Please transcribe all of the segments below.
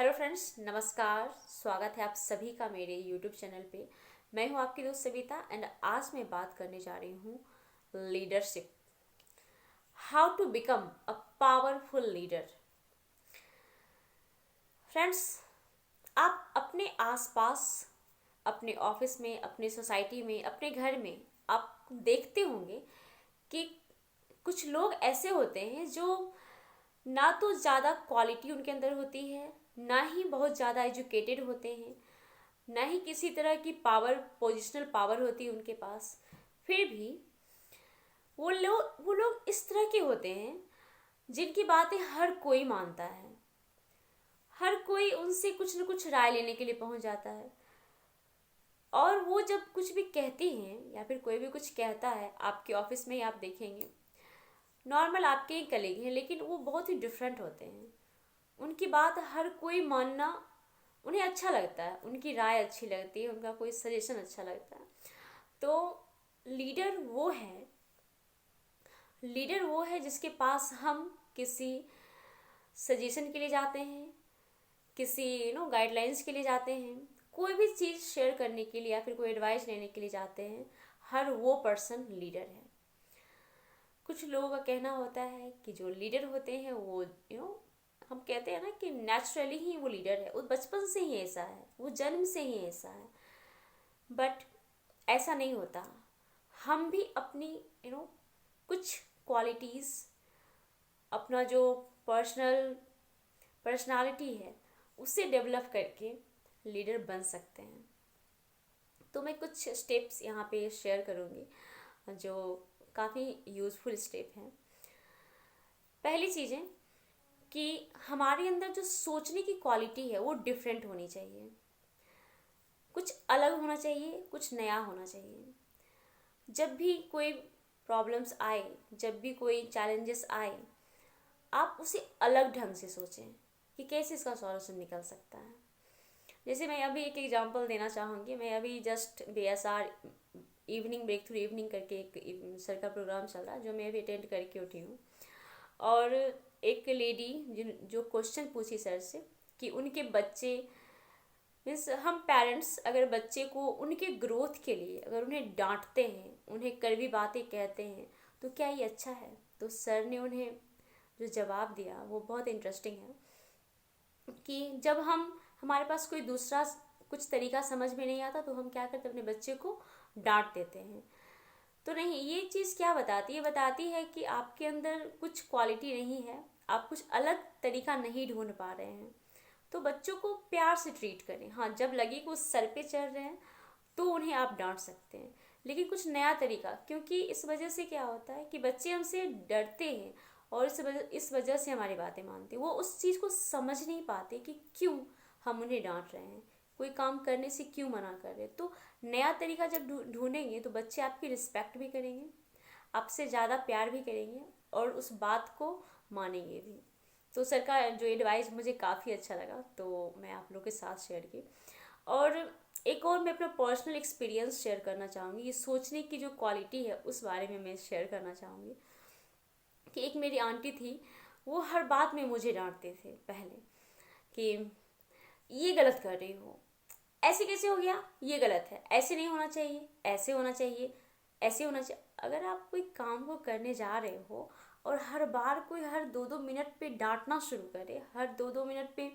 Hello friends, नमस्कार। स्वागत है आप सभी का मेरे यूट्यूब चैनल पे। मैं हूं आपकी दोस्त सविता एंड आज मैं बात करने जा रही हूं leadership. How to become a powerful leader. Friends, आप अपने आसपास, अपने ऑफिस में, अपने सोसाइटी में, अपने घर में आप देखते होंगे कि कुछ लोग ऐसे होते हैं जो ना तो ज़्यादा क्वालिटी उनके अंदर होती है, ना ही बहुत ज़्यादा एजुकेटेड होते हैं, ना ही किसी तरह की पावर, पोजिशनल पावर होती है उनके पास। फिर भी वो लोग इस तरह के होते हैं जिनकी बातें हर कोई मानता है। हर कोई उनसे कुछ न कुछ राय लेने के लिए पहुंच जाता है। और वो जब कुछ भी कहते हैं या फिर कोई भी कुछ कहता है, आपके ऑफिस में ही आप देखेंगे, नॉर्मल आपके ही कलीग हैं लेकिन वो बहुत ही डिफरेंट होते हैं। उनकी बात हर कोई मानना उन्हें अच्छा लगता है, उनकी राय अच्छी लगती है, उनका कोई सजेशन अच्छा लगता है। तो लीडर वो है लीडर वो है जिसके पास हम किसी सजेशन के लिए जाते हैं, किसी गाइडलाइंस के लिए जाते हैं, कोई भी चीज़ शेयर करने के लिए या फिर कोई एडवाइस लेने के लिए जाते हैं। हर वो पर्सन लीडर है। कुछ लोगों का कहना होता है कि जो लीडर होते हैं वो हम कहते हैं ना कि नेचुरली ही वो लीडर है, वो बचपन से ही ऐसा है, वो जन्म से ही ऐसा है। बट ऐसा नहीं होता। हम भी अपनी कुछ क्वालिटीज़, अपना जो पर्सनालिटी है उसे डेवलप करके लीडर बन सकते हैं। तो मैं कुछ स्टेप्स यहाँ पे शेयर करूँगी जो काफ़ी यूज़फुल स्टेप हैं। पहली चीज़ें कि हमारे अंदर जो सोचने की क्वालिटी है वो डिफरेंट होनी चाहिए, कुछ अलग होना चाहिए, कुछ नया होना चाहिए। जब भी कोई प्रॉब्लम्स आए, जब भी कोई चैलेंजेस आए, आप उसे अलग ढंग से सोचें कि कैसे इसका सॉल्यूशन निकल सकता है। जैसे मैं अभी एक एग्जांपल देना चाहूँगी। मैं अभी just BSR evening break through evening करके एक सर का प्रोग्राम चल रहा है जो मैं अभी अटेंड करके उठी हूँ। और एक लेडी जो क्वेश्चन पूछी सर से कि उनके बच्चे, मीन्स हम पेरेंट्स अगर बच्चे को उनके ग्रोथ के लिए अगर उन्हें डांटते हैं, उन्हें कड़वी बातें कहते हैं, तो क्या ये अच्छा है? तो सर ने उन्हें जो जवाब दिया वो बहुत इंटरेस्टिंग है कि जब हमारे पास कोई दूसरा कुछ तरीका समझ में नहीं आता तो हम क्या करते हैं, अपने बच्चे को डांट देते हैं। तो नहीं, ये चीज़ क्या बताती है? बताती है कि आपके अंदर कुछ क्वालिटी नहीं है, आप कुछ अलग तरीका नहीं ढूंढ पा रहे हैं। तो बच्चों को प्यार से ट्रीट करें। हाँ, जब लगे कि वो सर पे चढ़ रहे हैं तो उन्हें आप डांट सकते हैं, लेकिन कुछ नया तरीका, क्योंकि इस वजह से क्या होता है कि बच्चे हमसे डरते हैं और इस वजह से हमारी बातें मानते हैं। वो उस चीज़ को समझ नहीं पाते कि क्यों हम उन्हें डांट रहे हैं, कोई काम करने से क्यों मना कर रहे हैं। तो नया तरीका जब ढूंढेंगे तो बच्चे आपकी रिस्पेक्ट भी करेंगे, आपसे ज़्यादा प्यार भी करेंगे और उस बात को मानेंगे भी। तो सर का जो एडवाइस मुझे काफ़ी अच्छा लगा, तो मैं आप लोगों के साथ शेयर की। और एक और मैं अपना पर्सनल एक्सपीरियंस शेयर करना चाहूँगी। ये सोचने की जो क्वालिटी है उस बारे में मैं शेयर करना चाहूँगी कि एक मेरी आंटी थी, वो हर बात में मुझे डांटते थे पहले कि ये गलत कर रही हो, ऐसे कैसे हो गया, ये गलत है, ऐसे नहीं होना चाहिए, ऐसे होना चाहिए, ऐसे होना चाहिए। अगर आप कोई काम को करने जा रहे हो और हर बार कोई हर 2-2 मिनट पे डांटना शुरू करे, हर 2-2 मिनट पे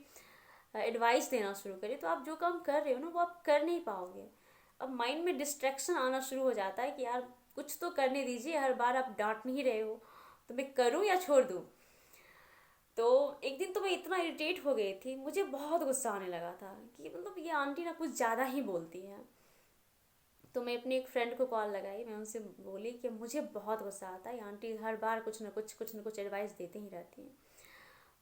एडवाइस देना शुरू करे, तो आप जो काम कर रहे हो ना वो आप कर नहीं पाओगे। अब माइंड में डिस्ट्रैक्शन आना शुरू हो जाता है कि यार कुछ तो करने दीजिए, हर बार आप डांट नहीं रहे हो, तो मैं करूँ या छोड़ दूँ। तो एक दिन तो मैं इतना इरिटेट हो गई थी, मुझे बहुत गुस्सा आने लगा था कि मतलब ये आंटी ना कुछ ज़्यादा ही बोलती है। तो मैं अपनी एक फ्रेंड को कॉल लगाई, मैं उनसे बोली कि मुझे बहुत गुस्सा आता है, आंटी हर बार कुछ न कुछ एडवाइस देते ही रहती हैं।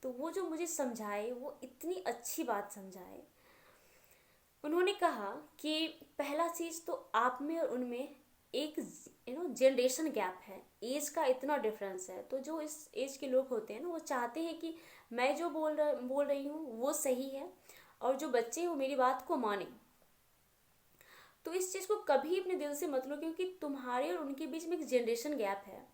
तो वो जो मुझे समझाए वो इतनी अच्छी बात समझाए। उन्होंने कहा कि पहला चीज़ तो आप में और उनमें एक जनरेशन गैप है, एज का इतना डिफरेंस है। तो जो इस एज के लोग होते हैं ना, वो चाहते हैं कि मैं जो बोल रही हूँ वो सही है और जो बच्चे हैं वो मेरी बात को माने। तो इस चीज़ को कभी अपने दिल से मत लो, क्योंकि तुम्हारे और उनके बीच में एक जनरेशन गैप है।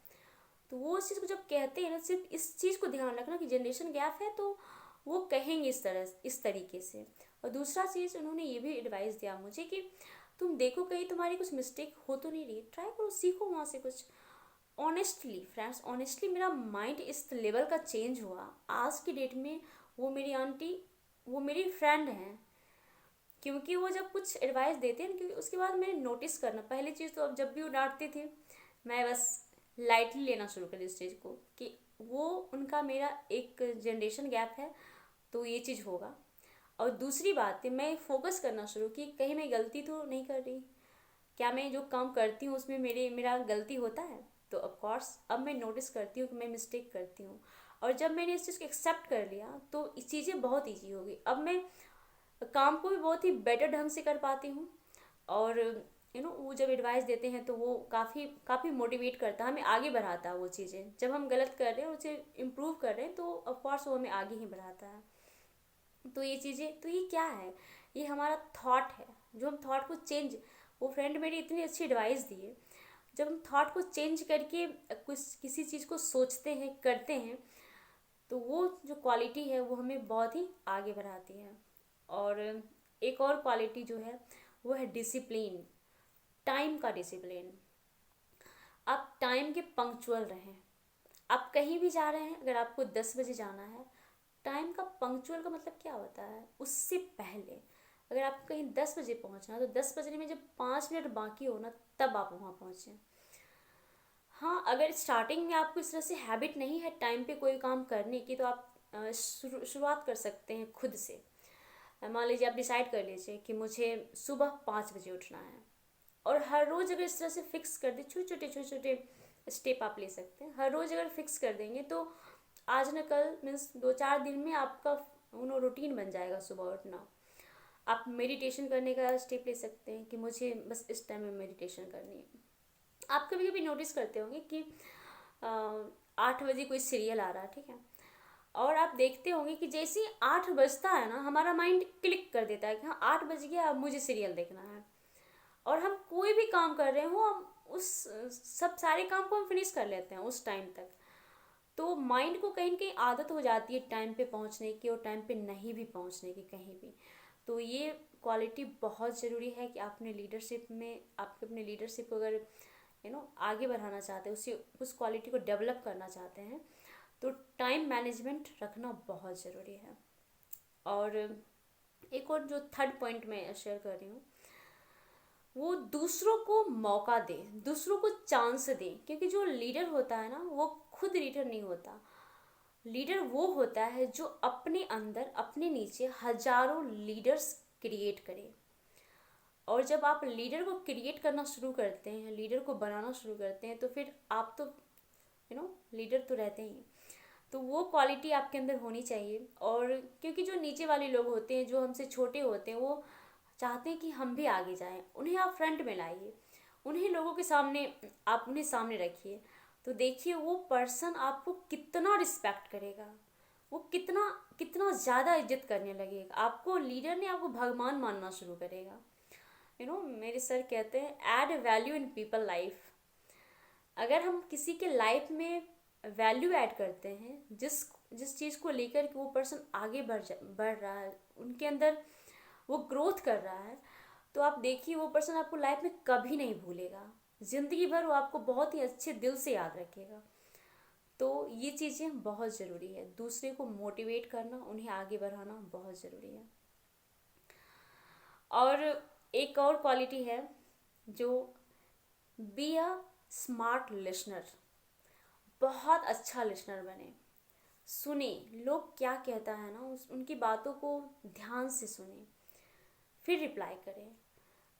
तो वो इस चीज़ को जब कहते हैं ना, सिर्फ इस चीज़ को ध्यान रखना कि जनरेशन गैप है, तो वो कहेंगे इस तरीके से। और दूसरा चीज़ उन्होंने ये भी एडवाइस दिया मुझे कि तुम देखो कहीं तुम्हारी कुछ मिस्टेक हो तो नहीं रही, ट्राई करो, सीखो वहाँ से कुछ। ऑनेस्टली फ्रेंड्स, ऑनेस्टली मेरा माइंड इस लेवल का चेंज हुआ आज की डेट में। वो मेरी आंटी, वो मेरी फ्रेंड हैं, क्योंकि वो जब कुछ एडवाइस देते हैं, क्योंकि उसके बाद मैंने नोटिस करना, पहली चीज़ तो अब जब भी वो डांटते थे मैं बस लाइटली लेना शुरू कर दी इस चीज़ को कि वो उनका मेरा एक जनरेशन गैप है, तो ये चीज़ होगा। और दूसरी बात है, मैं फोकस करना शुरू की कहीं मैं गलती तो नहीं कर रही, क्या मैं जो काम करती हूँ उसमें मेरा गलती होता है। तो ऑफ कोर्स अब मैं नोटिस करती हूँ कि मैं मिस्टेक करती हूँ, और जब मैंने इस चीज़ को एक्सेप्ट कर लिया तो चीज़ें बहुत ईजी हो गई। अब मैं काम को भी बहुत ही बेटर ढंग से कर पाती हूँ। और वो जब एडवाइस देते हैं तो वो काफ़ी काफ़ी मोटिवेट करता है, हमें आगे बढ़ाता है वो चीज़ें। जब हम गलत कर रहे हैं उसे इम्प्रूव कर रहे हैं तो ऑफकोर्स वो हमें आगे ही बढ़ाता है। तो ये चीज़ें, तो ये क्या है, ये हमारा थॉट है, जो हम थॉट को चेंज, वो फ्रेंड मेरी इतनी अच्छी एडवाइस दी है, जब हम थॉट को चेंज करके कुछ किसी चीज़ को सोचते हैं करते हैं तो वो जो क्वालिटी है वो हमें बहुत ही आगे बढ़ाती है। और एक और क्वालिटी जो है वो है डिसिप्लिन, टाइम का डिसिप्लिन। आप टाइम के पंक्चुअल रहें। आप कहीं भी जा रहे हैं, अगर आपको 10 बजे जाना है, टाइम का पंक्चुअल का मतलब क्या होता है, उससे पहले अगर आपको कहीं 10 बजे पहुंचना है तो 10 बजने में जब 5 मिनट बाकी हो ना, तब आप वहाँ पहुँचें। हाँ, अगर स्टार्टिंग में आपको इस तरह से हैबिट नहीं है टाइम पे कोई काम करने की, तो आप शुरुआत कर सकते हैं खुद से। मान लीजिए आप डिसाइड कर लीजिए कि मुझे सुबह 5 बजे उठना है, और हर रोज़ अगर इस तरह से फिक्स कर दे, छोटे छोटे स्टेप आप ले सकते हैं। हर रोज़ अगर फिक्स कर देंगे तो आज न कल मीन्स 2-4 दिन में आपका रूटीन बन जाएगा सुबह उठना। आप मेडिटेशन करने का स्टेप ले सकते हैं कि मुझे बस इस टाइम में मेडिटेशन करनी है। आप कभी कभी नोटिस करते होंगे कि 8 बजे कोई सीरियल आ रहा है, ठीक है, और आप देखते होंगे कि जैसे ही 8 बजता है ना, हमारा माइंड क्लिक कर देता है कि हाँ 8 बज गया, अब मुझे सीरियल देखना है। और हम कोई भी काम कर रहे हो, हम उस सब सारे काम को हम फिनिश कर लेते हैं उस टाइम तक। तो माइंड को कहीं ना कहीं आदत हो जाती है टाइम पे पहुंचने की, और टाइम पे नहीं भी पहुंचने की कहीं भी। तो ये क्वालिटी बहुत ज़रूरी है कि आपने लीडरशिप में, आपके अपने लीडरशिप को अगर आगे बढ़ाना चाहते हैं, उसी उस क्वालिटी को डेवलप करना चाहते हैं, तो टाइम मैनेजमेंट रखना बहुत ज़रूरी है। और एक और जो थर्ड पॉइंट मैं शेयर कर रही हूँ, वो दूसरों को मौका दे, दूसरों को चांस दे। क्योंकि जो लीडर होता है ना, वो खुद लीडर नहीं होता। लीडर वो होता है जो अपने अंदर, अपने नीचे हजारों लीडर्स क्रिएट करे। और जब आप लीडर को क्रिएट करना शुरू करते हैं, लीडर को बनाना शुरू करते हैं, तो फिर आप तो लीडर तो रहते ही। तो वो क्वालिटी आपके अंदर होनी चाहिए। और क्योंकि जो नीचे वाले लोग होते हैं, जो हमसे छोटे होते हैं, वो चाहते हैं कि हम भी आगे जाएं, उन्हें आप फ्रंट में लाइए, उन्हें लोगों के सामने, आप उन्हें सामने रखिए। तो देखिए वो पर्सन आपको कितना रिस्पेक्ट करेगा, वो कितना कितना ज़्यादा इज्जत करने लगेगा आपको। लीडर ने आपको भगवान मानना शुरू करेगा। मेरे सर कहते हैं add value in people life. अगर हम किसी के लाइफ में वैल्यू ऐड करते हैं, जिस जिस चीज़ को लेकर कि वो पर्सन आगे बढ़ रहा है, उनके अंदर वो ग्रोथ कर रहा है, तो आप देखिए वो पर्सन आपको लाइफ में कभी नहीं भूलेगा, ज़िंदगी भर वो आपको बहुत ही अच्छे दिल से याद रखेगा। तो ये चीज़ें बहुत ज़रूरी है, दूसरे को मोटिवेट करना, उन्हें आगे बढ़ाना बहुत ज़रूरी है। और एक और क्वालिटी है जो बी अ स्मार्ट लिसनर। बहुत अच्छा लिसनर बने, सुने लोग क्या कहता है ना, उनकी बातों को ध्यान से सुने, फिर रिप्लाई करें।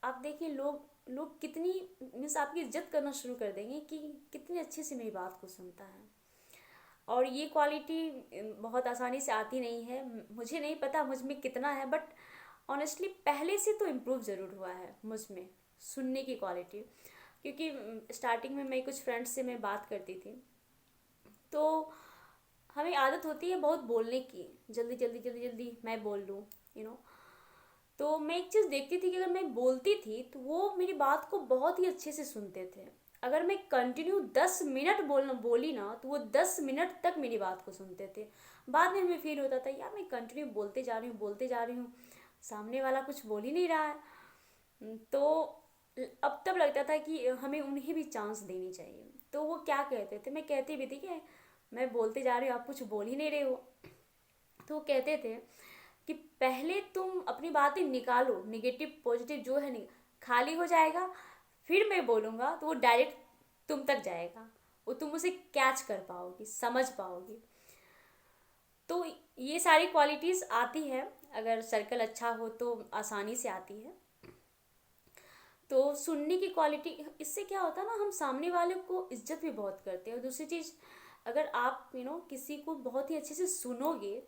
आप देखिए लोग कितनी मीन्स आपकी इज्जत करना शुरू कर देंगे कि कितने अच्छे से मेरी बात को सुनता है। और ये क्वालिटी बहुत आसानी से आती नहीं है, मुझे नहीं पता मुझ में कितना है, बट ऑनेस्टली पहले से तो इम्प्रूव ज़रूर हुआ है मुझ में सुनने की क्वालिटी। क्योंकि स्टार्टिंग में मैं कुछ फ्रेंड्स से मैं बात करती थी, तो हमें आदत होती है बहुत बोलने की, जल्दी जल्दी जल्दी जल्दी मैं बोल लूँ तो मैं एक चीज़ देखती थी कि अगर मैं बोलती थी तो वो मेरी बात को बहुत ही अच्छे से सुनते थे। अगर मैं कंटिन्यू 10 मिनट बोली ना तो वो 10 मिनट तक मेरी बात को सुनते थे। बाद में हमें फील होता था यार मैं कंटिन्यू बोलते जा रही हूँ, सामने वाला कुछ बोल ही नहीं रहा है। तो अब तब लगता था कि हमें उन्हें भी चांस देनी चाहिए। तो वो क्या कहते थे, मैं कहती भी थी कि मैं बोलते जा रही हूँ, आप कुछ बोल ही नहीं रहे हो। तो वो कहते थे कि पहले तुम अपनी बातें निकालो, निगेटिव पॉजिटिव जो है नहीं, खाली हो जाएगा, फिर मैं बोलूँगा तो वो डायरेक्ट तुम तक जाएगा, वो तुम उसे कैच कर पाओगी, समझ पाओगी। तो ये सारी क्वालिटीज़ आती है, अगर सर्कल अच्छा हो तो आसानी से आती है। तो सुनने की क्वालिटी, इससे क्या होता है ना, हम सामने वाले को इज्जत भी बहुत करते हैं। और दूसरी चीज़, अगर आप किसी को बहुत ही अच्छे से सुनोगे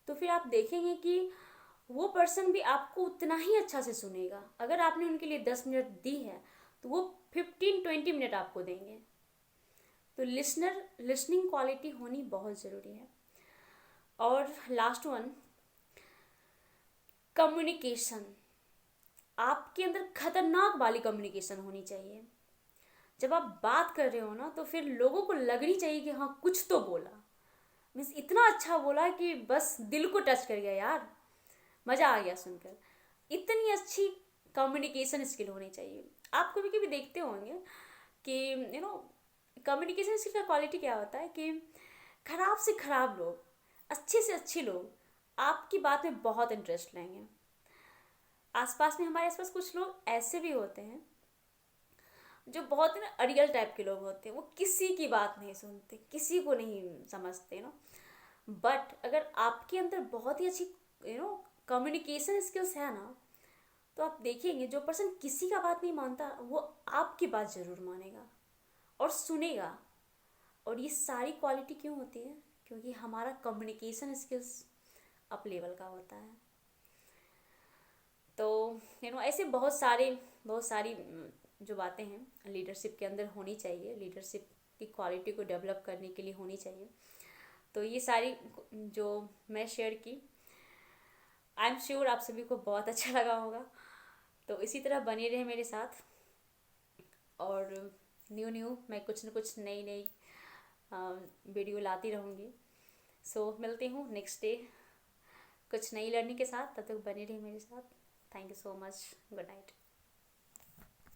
तो फिर आप देखेंगे कि वो पर्सन भी आपको उतना ही अच्छा से सुनेगा। अगर आपने उनके लिए 10 मिनट दी है तो वो 15-20 मिनट आपको देंगे। तो लिसनिंग क्वालिटी होनी बहुत ज़रूरी है। और लास्ट वन, कम्युनिकेशन। आपके अंदर खतरनाक वाली कम्युनिकेशन होनी चाहिए। जब आप बात कर रहे हो ना तो फिर लोगों को लगनी चाहिए कि हाँ कुछ तो बोला, मीन्स इतना अच्छा बोला कि बस दिल को टच कर गया यार, मज़ा आ गया सुनकर। इतनी अच्छी कम्युनिकेशन स्किल होनी चाहिए। आप कभी कभी देखते होंगे कि कम्युनिकेशन स्किल का क्वालिटी क्या होता है कि खराब से खराब लोग, अच्छे से अच्छे लोग आपकी बात में बहुत इंटरेस्ट लेंगे। आसपास में, हमारे आसपास कुछ लोग ऐसे भी होते हैं जो बहुत ना अड़ियल टाइप के लोग होते हैं, वो किसी की बात नहीं सुनते, किसी को नहीं समझते बट अगर आपके अंदर बहुत ही अच्छी कम्युनिकेशन स्किल्स है ना, तो आप देखेंगे जो पर्सन किसी का बात नहीं मानता वो आपकी बात ज़रूर मानेगा और सुनेगा। और ये सारी क्वालिटी क्यों होती है? क्योंकि हमारा कम्युनिकेशन स्किल्स अप लेवल का होता है। तो ऐसे बहुत सारी जो बातें हैं लीडरशिप के अंदर होनी चाहिए, लीडरशिप की क्वालिटी को डेवलप करने के लिए होनी चाहिए। तो ये सारी जो मैं शेयर की, आई एम श्योर आप सभी को बहुत अच्छा लगा होगा। तो इसी तरह बने रहे मेरे साथ, और न्यू मैं कुछ न कुछ नई वीडियो लाती रहूँगी। सो मिलती हूँ नेक्स्ट डे कुछ नई लर्निंग के साथ, तब तक बने रहे मेरे साथ। Thank you so much, good night.